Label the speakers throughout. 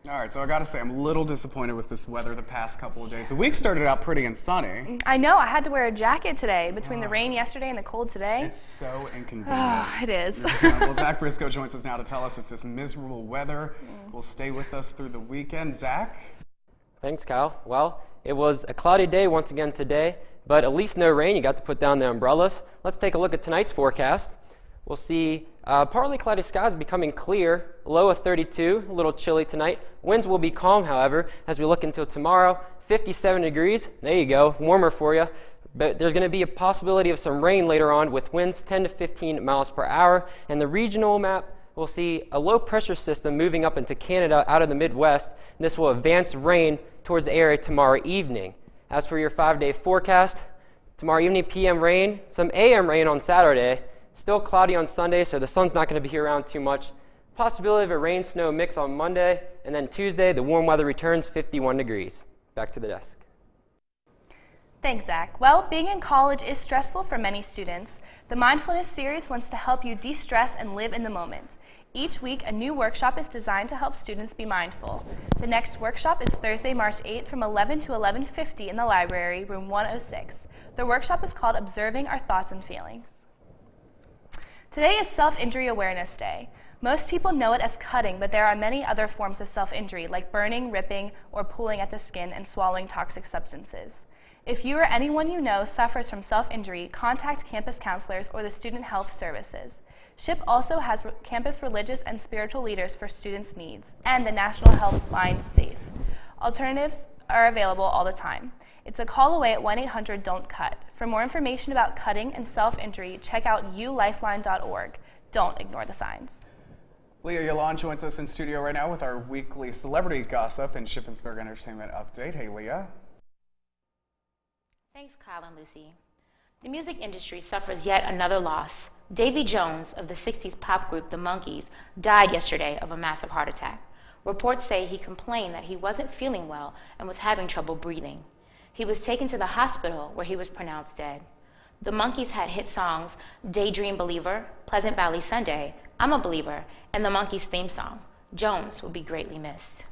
Speaker 1: All right, so I gotta say, I'm a little disappointed with this weather the past couple of days. The week started out pretty and sunny.
Speaker 2: I know, I had to wear a jacket today between the rain yesterday and the cold today.
Speaker 1: It's so inconvenient.
Speaker 2: Oh, it is.
Speaker 1: Well, Zach Briscoe joins us now to tell us if this miserable weather will stay with us through the weekend. Zach?
Speaker 3: Thanks, Kyle. Well, it was a cloudy day once again today, but at least no rain. You got to put down the umbrellas. Let's take a look at tonight's forecast. We'll see partly cloudy skies becoming clear, low of 32, a little chilly tonight. Winds will be calm, however, as we look until tomorrow. 57 degrees, there you go, warmer for you. But there's going to be a possibility of some rain later on with winds 10 to 15 miles per hour. And the regional map, we'll see a low pressure system moving up into Canada out of the Midwest. And this will advance rain towards the area tomorrow evening. As for your 5-day forecast, tomorrow evening PM rain, some AM rain on Saturday. Still cloudy on Sunday, so the sun's not going to be around too much. Possibility of a rain-snow mix on Monday, and then Tuesday, the warm weather returns, 51 degrees. Back to the desk.
Speaker 2: Thanks, Zach. Well, being in college is stressful for many students. The Mindfulness series wants to help you de-stress and live in the moment. Each week, a new workshop is designed to help students be mindful. The next workshop is Thursday, March 8th from 11 to 11:50 in the library, room 106. The workshop is called Observing Our Thoughts and Feelings. Today is Self-Injury Awareness Day. Most people know it as cutting, but there are many other forms of self-injury, like burning, ripping, or pulling at the skin and swallowing toxic substances. If you or anyone you know suffers from self-injury, contact campus counselors or the Student Health Services. SHIP also has campus religious and spiritual leaders for students' needs, and the National Helpline SAFE. Alternatives are available all the time. It's a call away at 1-800-DON'T-CUT. For more information about cutting and self-injury, check out ulifeline.org. Don't ignore the signs.
Speaker 1: Leah Yolande joins us in studio right now with our weekly celebrity gossip and Shippensburg Entertainment update. Hey, Leah.
Speaker 4: Thanks, Kyle and Lucy. The music industry suffers yet another loss. Davy Jones of the 60s pop group The Monkees died yesterday of a massive heart attack. Reports say he complained that he wasn't feeling well and was having trouble breathing. He was taken to the hospital where he was pronounced dead. The Monkees had hit songs Daydream Believer, Pleasant Valley Sunday, I'm a Believer, and the Monkees theme song. Jones will be greatly missed.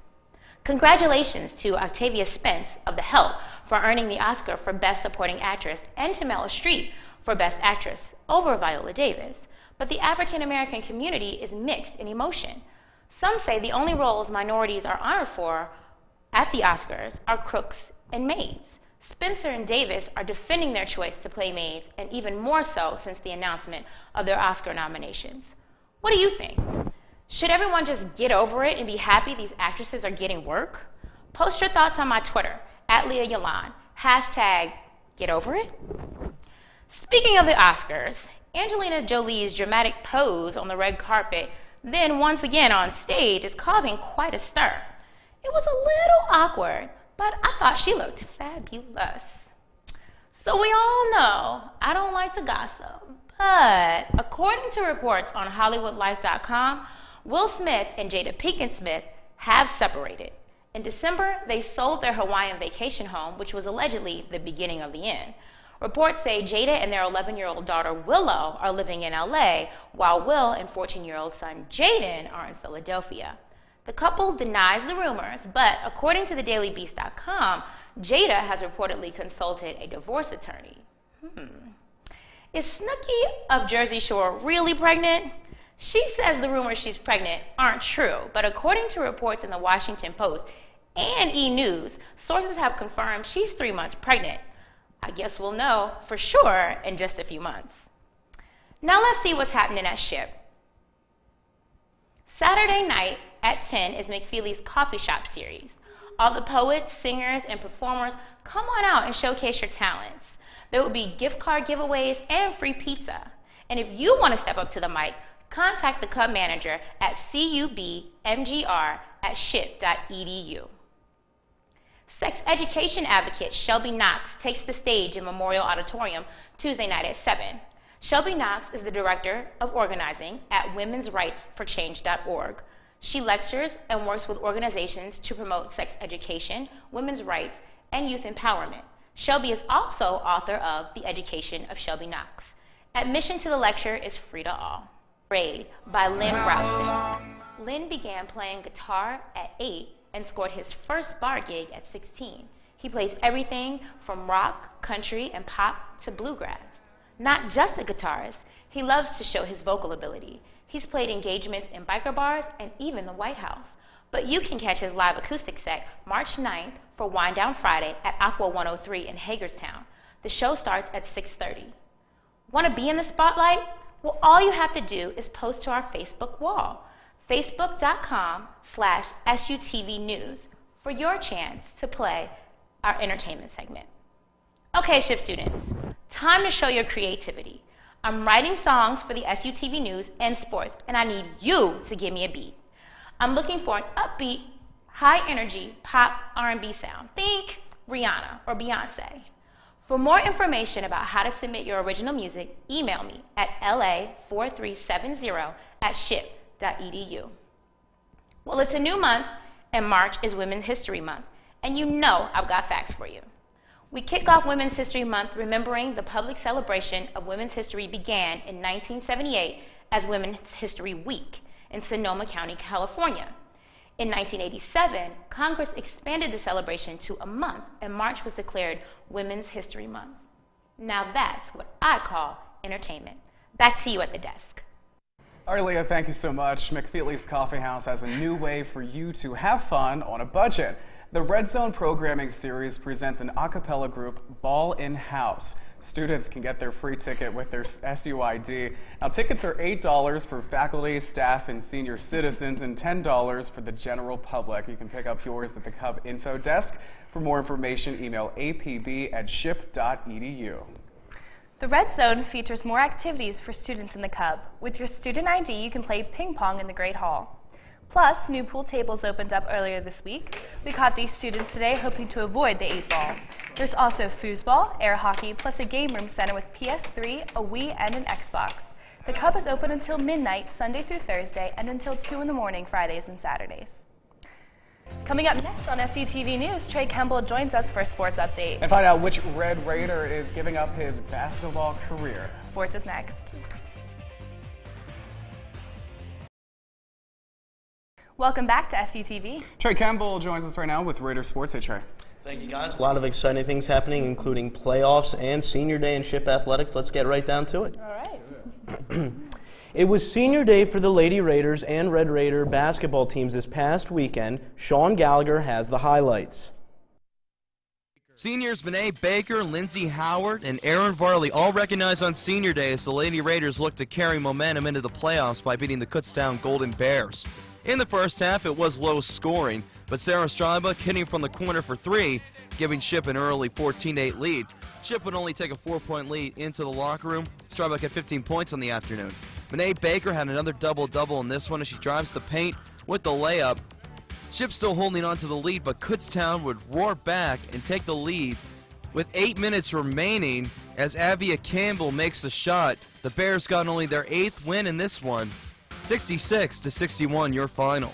Speaker 4: Congratulations to Octavia Spence of The Help for earning the Oscar for Best Supporting Actress and to Meryl Streep for Best Actress over Viola Davis. But the African American community is mixed in emotion. Some say the only roles minorities are honored for at the Oscars are crooks and maids. Spencer and Davis are defending their choice to play maids, and even more so since the announcement of their Oscar nominations. What do you think? Should everyone just get over it and be happy these actresses are getting work? Post your thoughts on my Twitter, @LeahYolande, #GetOverIt. Speaking of the Oscars, Angelina Jolie's dramatic pose on the red carpet, then once again on stage, is causing quite a stir. It was a little awkward, but I thought she looked fabulous. So we all know I don't like to gossip, but according to reports on HollywoodLife.com, Will Smith and Jada Pinkett Smith have separated. In December, they sold their Hawaiian vacation home, which was allegedly the beginning of the end. Reports say Jada and their 11-year-old daughter Willow are living in LA, while Will and 14-year-old son Jaden are in Philadelphia. The couple denies the rumors, but according to thedailybeast.com, Jada has reportedly consulted a divorce attorney. Is Snooki of Jersey Shore really pregnant? She says the rumors she's pregnant aren't true, but according to reports in the Washington Post and E! News, sources have confirmed she's 3 months pregnant. I guess we'll know for sure in just a few months. Now let's see what's happening at SHIP. Saturday night at 10 is McFeely's Coffee Shop series. All the poets, singers, and performers come on out and showcase your talents. There will be gift card giveaways and free pizza. And if you want to step up to the mic, contact the club manager at cubmgr@ship.edu. Sex education advocate Shelby Knox takes the stage in Memorial Auditorium Tuesday night at 7. Shelby Knox is the Director of Organizing at womensrightsforchange.org. She lectures and works with organizations to promote sex education, women's rights, and youth empowerment. Shelby is also author of The Education of Shelby Knox. Admission to the lecture is free to all. Raid by Lynn Browson. Lynn began playing guitar at 8 and scored his first bar gig at 16. He plays everything from rock, country, and pop to bluegrass. Not just a guitarist, he loves to show his vocal ability. He's played engagements in biker bars and even the White House. But you can catch his live acoustic set March 9th for Wind Down Friday at Aqua 103 in Hagerstown. The show starts at 6:30. Want to be in the spotlight? Well, all you have to do is post to our Facebook wall, facebook.com/SUTV News, for your chance to play our entertainment segment. Okay, SHIP students, time to show your creativity. I'm writing songs for the SUTV News and sports, and I need you to give me a beat. I'm looking for an upbeat, high-energy pop R&B sound. Think Rihanna or Beyonce. For more information about how to submit your original music, email me at la4370@ship.edu. Well, it's a new month, and March is Women's History Month, and you know I've got facts for you. We kick off Women's History Month remembering the public celebration of women's history began in 1978 as Women's History Week in Sonoma County, California. In 1987, Congress expanded the celebration to a month, and March was declared Women's History Month. Now that's what I call entertainment. Back to you at the desk.
Speaker 1: All right, Leah, thank you so much. McFeely's Coffee House has a new way for you to have fun on a budget. The Red Zone programming series presents an a cappella group, Ball in House. Students can get their free ticket with their SUID. Now, tickets are $8 for faculty, staff, and senior citizens, and $10 for the general public. You can pick up yours at the Cub Info Desk. For more information, email apb@ship.edu.
Speaker 2: The Red Zone features more activities for students in the Cub. With your student ID, you can play ping pong in the Great Hall. Plus, new pool tables opened up earlier this week. We caught these students today hoping to avoid the 8-ball. There's also foosball, air hockey, plus a game room center with PS3, a Wii, and an Xbox. The Cub is open until midnight, Sunday through Thursday, and until 2 in the morning, Fridays and Saturdays. Coming up next on SCTV News, Trey Kemble joins us for a sports update.
Speaker 1: And find out which Red Raider is giving up his basketball career.
Speaker 2: Sports is next. Welcome back to SCTV.
Speaker 1: Trey Campbell joins us right now with Raider Sports. Hey, Trey.
Speaker 5: Thank you, guys. A lot of exciting things happening, including playoffs and Senior Day in SHIP Athletics. Let's get right down to it.
Speaker 2: All right.
Speaker 5: It was Senior Day for the Lady Raiders and Red Raider basketball teams this past weekend. Sean Gallagher has the highlights.
Speaker 6: Seniors Benet Baker, Lindsey Howard, and Aaron Varley all recognized on Senior Day as the Lady Raiders look to carry momentum into the playoffs by beating the Kutztown Golden Bears. In the first half, it was low scoring, but Sarah Strybuck hitting from the corner for 3, giving SHIP an early 14-8 lead. SHIP would only take a 4-point lead into the locker room. Strybuck had 15 points on the afternoon. Benet Baker had another double-double in this one as she drives the paint with the layup. SHIP still holding on to the lead, but Kutztown would roar back and take the lead with 8 minutes remaining as Avia Campbell makes the shot. The Bears got only their 8th win in this one. 66-61 your final.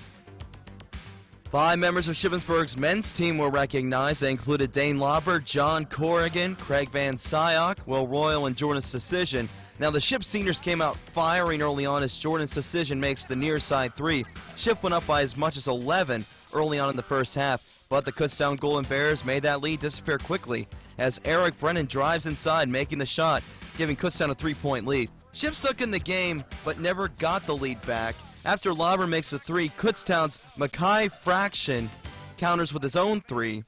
Speaker 6: 5 members of Shippensburg's men's team were recognized. They included Dane Lauber, John Corrigan, Craig Van Syok, Will Royal, and Jordan Decision. Now the SHIP seniors came out firing early on as Jordan Decision makes the near side 3. SHIP went up by as much as 11 early on in the first half, but the Kutztown Golden Bears made that lead disappear quickly as Eric Brennan drives inside making the shot, giving Kutztown a 3-point lead. SHIP stuck in the game, but never got the lead back. After Lauber makes a 3, Kutztown's Mackay Fraction counters with his own 3.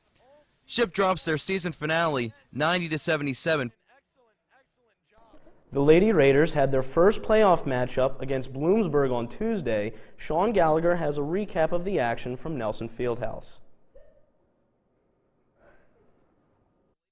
Speaker 6: SHIP drops their season finale 90-77.
Speaker 5: The Lady Raiders had their first playoff matchup against Bloomsburg on Tuesday. Sean Gallagher has a recap of the action from Nelson Fieldhouse.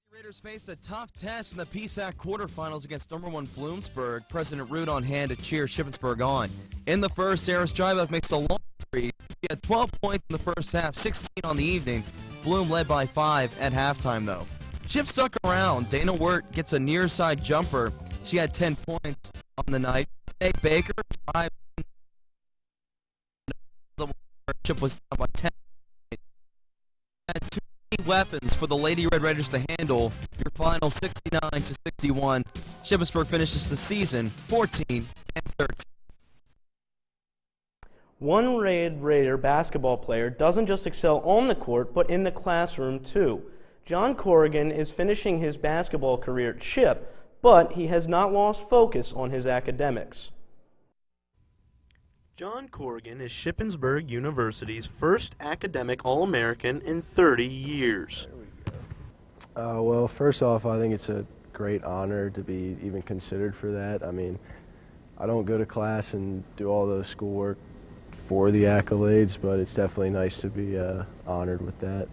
Speaker 6: Raiders faced a tough test in the PSAC quarterfinals against #1 Bloomsburg. President Root on hand to cheer Shippensburg on. In the first, Sarah Strybuck makes the long 3. She had 12 points in the first half, 16 on the evening. Bloom led by 5 at halftime, though. SHIP stuck around. Dana Wirt gets a near side jumper. She had 10 points on the night. Hey, Baker, 5. SHIP was down by 10. Had 2 weapons for the Lady Red Raiders to handle. Your final 69-61. Shippensburg finishes the season 14-13.
Speaker 5: One Red Raider basketball player doesn't just excel on the court, but in the classroom too. John Corrigan is finishing his basketball career at Chip, but he has not lost focus on his academics. John Corrigan is Shippensburg University's first academic All-American in 30 years.
Speaker 7: Well, first off, I think it's a great honor to be even considered for that. I mean, I don't go to class and do all the schoolwork for the accolades, but it's definitely nice to be honored with that.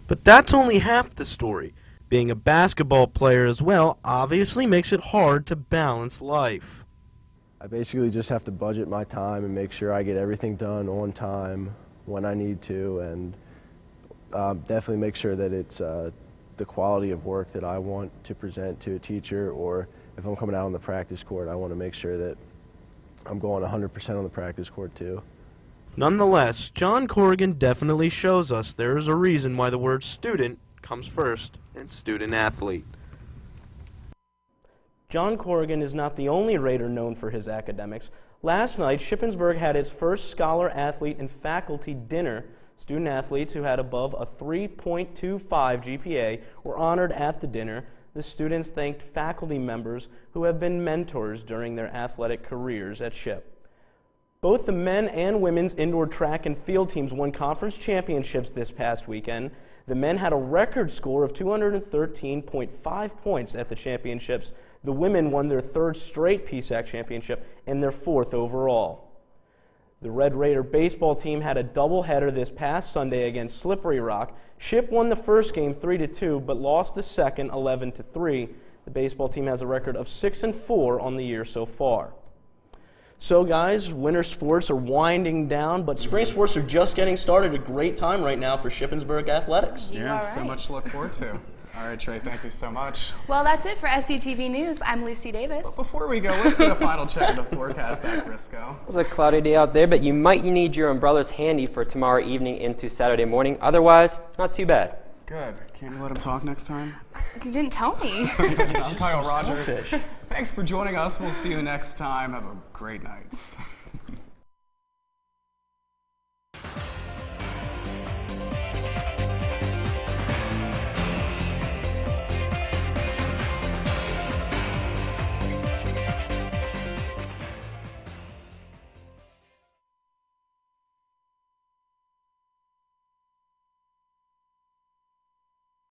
Speaker 5: But that's only half the story. Being a basketball player as well obviously makes it hard to balance life.
Speaker 7: I basically just have to budget my time and make sure I get everything done on time when I need to, and definitely make sure that it's the quality of work that I want to present to a teacher, or if I'm coming out on the practice court, I want to make sure that I'm going 100% on the practice court too.
Speaker 5: Nonetheless, John Corrigan definitely shows us there is a reason why the word student comes first in student athlete. John Corrigan is not the only Raider known for his academics. Last night, Shippensburg had its first scholar athlete and faculty dinner. Student athletes who had above a 3.25 GPA were honored at the dinner. The students thanked faculty members who have been mentors during their athletic careers at Ship. Both the men and women's indoor track and field teams won conference championships this past weekend. The men had a record score of 213.5 points at the championships. The women won their third straight PSAC championship and their fourth overall. The Red Raider baseball team had a doubleheader this past Sunday against Slippery Rock. Ship won the first game 3-2, but lost the second 11-3. The baseball team has a record of 6-4 on the year so far. So guys, winter sports are winding down, but spring sports are just getting started. A great time right now for Shippensburg athletics.
Speaker 1: Yeah, so much to look forward to. All right, Trey, thank you so much.
Speaker 2: Well, that's it for SUTV News. I'm Lucy Davis.
Speaker 1: But before we go, let's get a final check of the forecast at Briscoe.
Speaker 3: It was a cloudy day out there, but you might need your umbrellas handy for tomorrow evening into Saturday morning. Otherwise, not too bad.
Speaker 1: Good. Can you let him talk next time?
Speaker 2: You didn't tell me.
Speaker 1: I'm Kyle Rogers. Thanks for joining us. We'll see you next time. Have a great night.